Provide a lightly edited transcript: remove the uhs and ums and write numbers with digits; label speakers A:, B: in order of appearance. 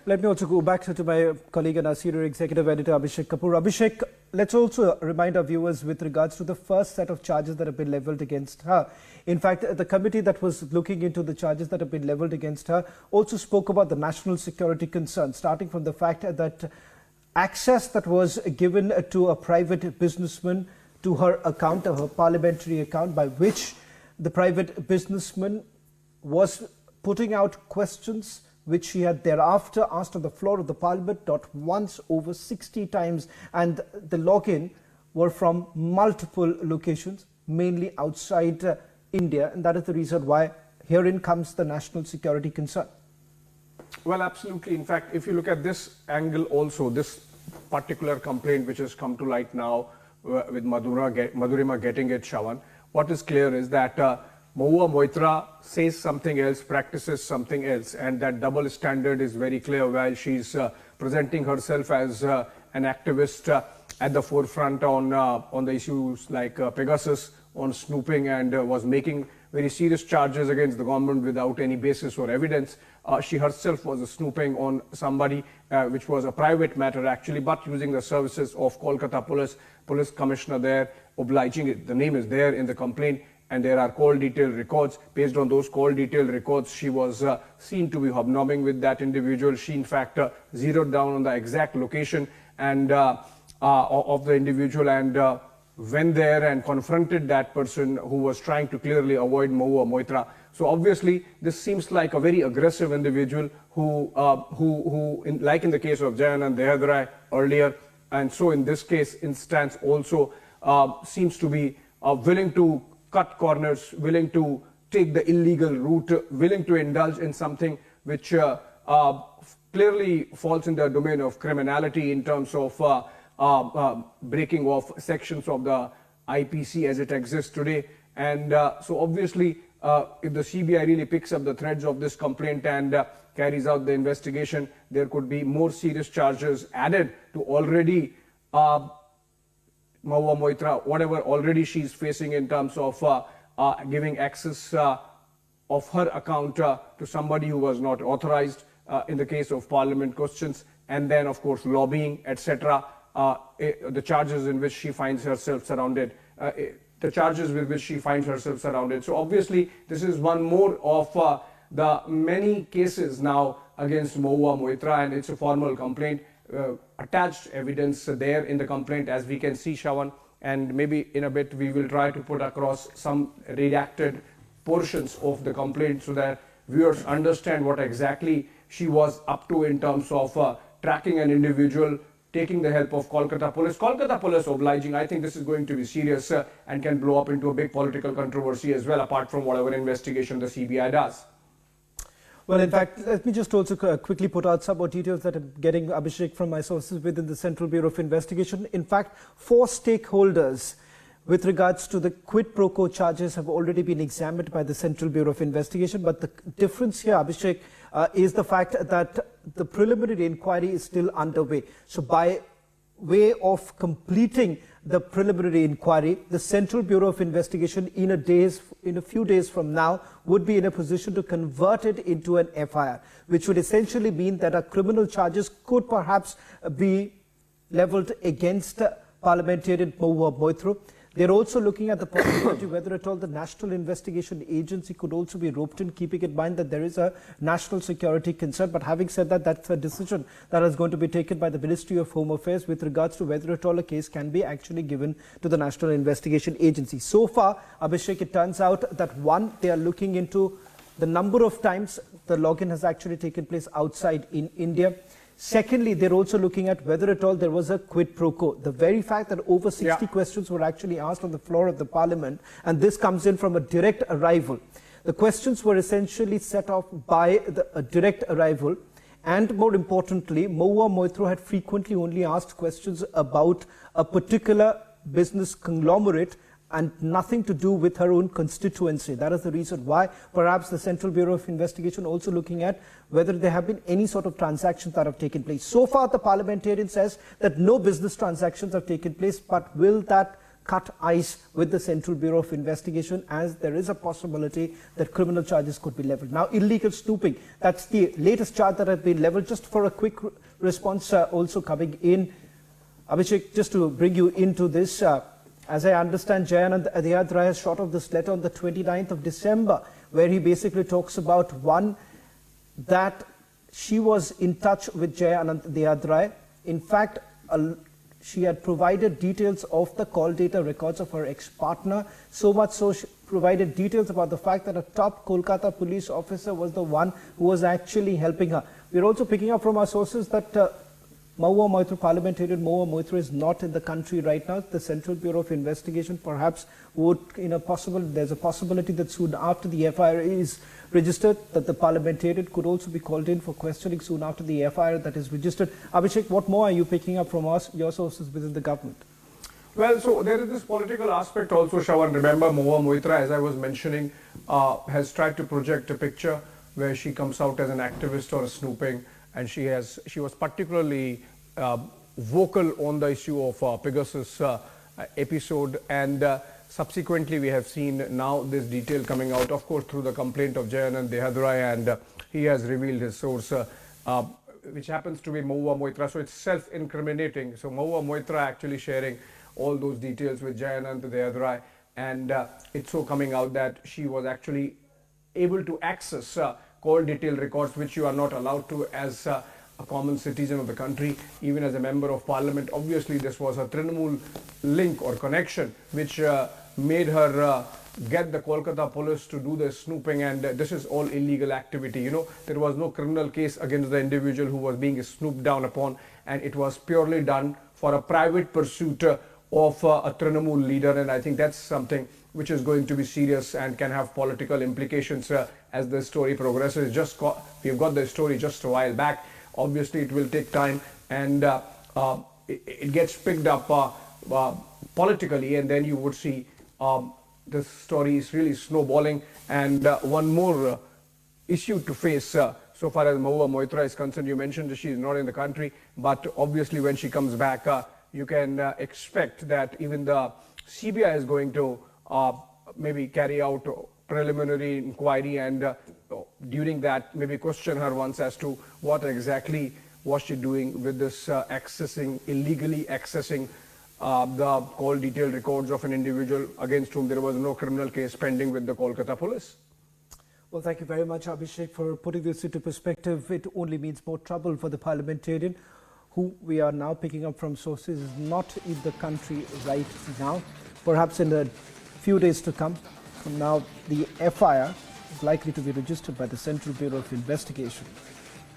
A: Let me also go back to my colleague and our senior executive editor, Abhishek Kapoor. Abhishek, let's also remind our viewers with regards to the first set of charges that have been levelled against her. In fact, the committee that was looking into the charges that have been levelled against her also spoke about the national security concerns, starting from the fact that access that was given to a private businessman to her account, her parliamentary account, by which the private businessman was putting out questions which she had thereafter asked on the floor of the parliament, not once, over 60 times. And the login were from multiple locations, mainly outside India. And that is the reason why herein comes the national security concern.
B: Well, absolutely. In fact, if you look at this angle also, this particular complaint which has come to light now with Madhurima getting it, Shravan, what is clear is that Mahua Moitra says something else, practices something else, and that double standard is very clear while she's presenting herself as an activist at the forefront on the issues like Pegasus, on snooping, and was making very serious charges against the government without any basis or evidence. She herself was snooping on somebody, which was a private matter actually, but using the services of Kolkata police commissioner there, obliging it. The name is there in the complaint, and there are call detail records. Based on those call detail records, she was seen to be hobnobbing with that individual. She in fact zeroed down on the exact location and of the individual, and went there and confronted that person who was trying to clearly avoid Mahua Moitra. So obviously this seems like a very aggressive individual who like in the case of Jai Anant Dehadrai earlier, and so in this case instance also seems to be willing to cut corners, willing to take the illegal route, willing to indulge in something which clearly falls in the domain of criminality in terms of breaking off sections of the IPC as it exists today. And so obviously if the CBI really picks up the threads of this complaint and carries out the investigation, there could be more serious charges added to already Mahua Moitra, whatever already she's facing in terms of giving access of her account to somebody who was not authorized in the case of parliament questions, and then of course lobbying, etc. The charges in which she finds herself surrounded, So obviously this is one more of the many cases now against Mahua Moitra, and it's a formal complaint. Attached evidence there in the complaint, as we can see, Shravan, and maybe in a bit we will try to put across some redacted portions of the complaint so that viewers understand what exactly she was up to in terms of tracking an individual, taking the help of Kolkata police obliging. I think this is going to be serious and can blow up into a big political controversy as well, apart from whatever investigation the CBI does.
A: Well, in fact, let me just also quickly put out some more details that I'm getting, Abhishek, from my sources within the Central Bureau of Investigation. In fact, 4 stakeholders with regards to the quid pro quo charges have already been examined by the Central Bureau of Investigation. But the difference here, Abhishek, is the fact that the preliminary inquiry is still underway. So by way of completing the preliminary inquiry, the Central Bureau of Investigation in a few days from now would be in a position to convert it into an FIR, which would essentially mean that our criminal charges could perhaps be levelled against parliamentarian Mahua Moitra. They're also looking at the possibility whether at all the National Investigation Agency could also be roped in, keeping in mind that there is a national security concern. But having said that, that's a decision that is going to be taken by the Ministry of Home Affairs with regards to whether at all a case can be actually given to the National Investigation Agency. So far, Abhishek, it turns out that one, they are looking into the number of times the login has actually taken place outside in India. Secondly, they're also looking at whether at all there was a quid pro quo. The very fact that over 60 questions were actually asked on the floor of the parliament, and this comes in from a direct arrival. The questions were essentially set off by a direct arrival, and more importantly, Mahua Moitra had frequently only asked questions about a particular business conglomerate and nothing to do with her own constituency. That is the reason why perhaps the Central Bureau of Investigation also looking at whether there have been any sort of transactions that have taken place. So far, the parliamentarian says that no business transactions have taken place, but will that cut ice with the Central Bureau of Investigation, as there is a possibility that criminal charges could be leveled. Now, illegal snooping, that's the latest charge that has been leveled. Just for a quick response also coming in, Abhishek, just to bring you into this, as I understand, Jai Anant Dehadrai has shot off this letter on the 29th of December, where he basically talks about, one, that she was in touch with Jai Anant Dehadrai. In fact, she had provided details of the call data records of her ex-partner, so much so she provided details about the fact that a top Kolkata police officer was the one who was actually helping her. We're also picking up from our sources that Mahua Moitra, parliamentarian Mahua Moitra, is not in the country right now. The Central Bureau of Investigation perhaps would, there's a possibility that soon after the FIR is registered, that the parliamentarian could also be called in for questioning soon after the FIR that is registered. Abhishek, what more are you picking up from your sources within the government?
B: Well, so there is this political aspect also, Shravan. Remember, Mahua Moitra, as I was mentioning, has tried to project a picture where she comes out as an activist or a snooping, and she was particularly vocal on the issue of Pegasus episode, and subsequently we have seen now this detail coming out, of course, through the complaint of Jai Anant Dehadrai, and he has revealed his source, which happens to be Mahua Moitra. So it's self-incriminating. So Mahua Moitra actually sharing all those details with Jai Anant Dehadrai, and it's so coming out that she was actually able to access call detail records, which you are not allowed to as a common citizen of the country, even as a member of parliament. Obviously, this was a Trinamool link or connection, which made her get the Kolkata police to do the snooping, and this is all illegal activity. You know, there was no criminal case against the individual who was being snooped down upon, and it was purely done for a private pursuit of a Trinamool leader, and I think that's something which is going to be serious and can have political implications as the story progresses. We've got the story just a while back. Obviously, it will take time, and it gets picked up politically, and then you would see the story is really snowballing. And one more issue to face so far as Mahua Moitra is concerned. You mentioned that she is not in the country, but obviously when she comes back, you can expect that even the CBI is going to maybe carry out preliminary inquiry, and during that maybe question her once as to what exactly was she doing with this illegally accessing the call detailed records of an individual against whom there was no criminal case pending with the Kolkata police.
A: Well, thank you very much, Abhishek, for putting this into perspective. It only means more trouble for the parliamentarian, who we are now picking up from sources is not in the country right now. Perhaps in a few days to come. From now, the FIR is likely to be registered by the Central Bureau of Investigation.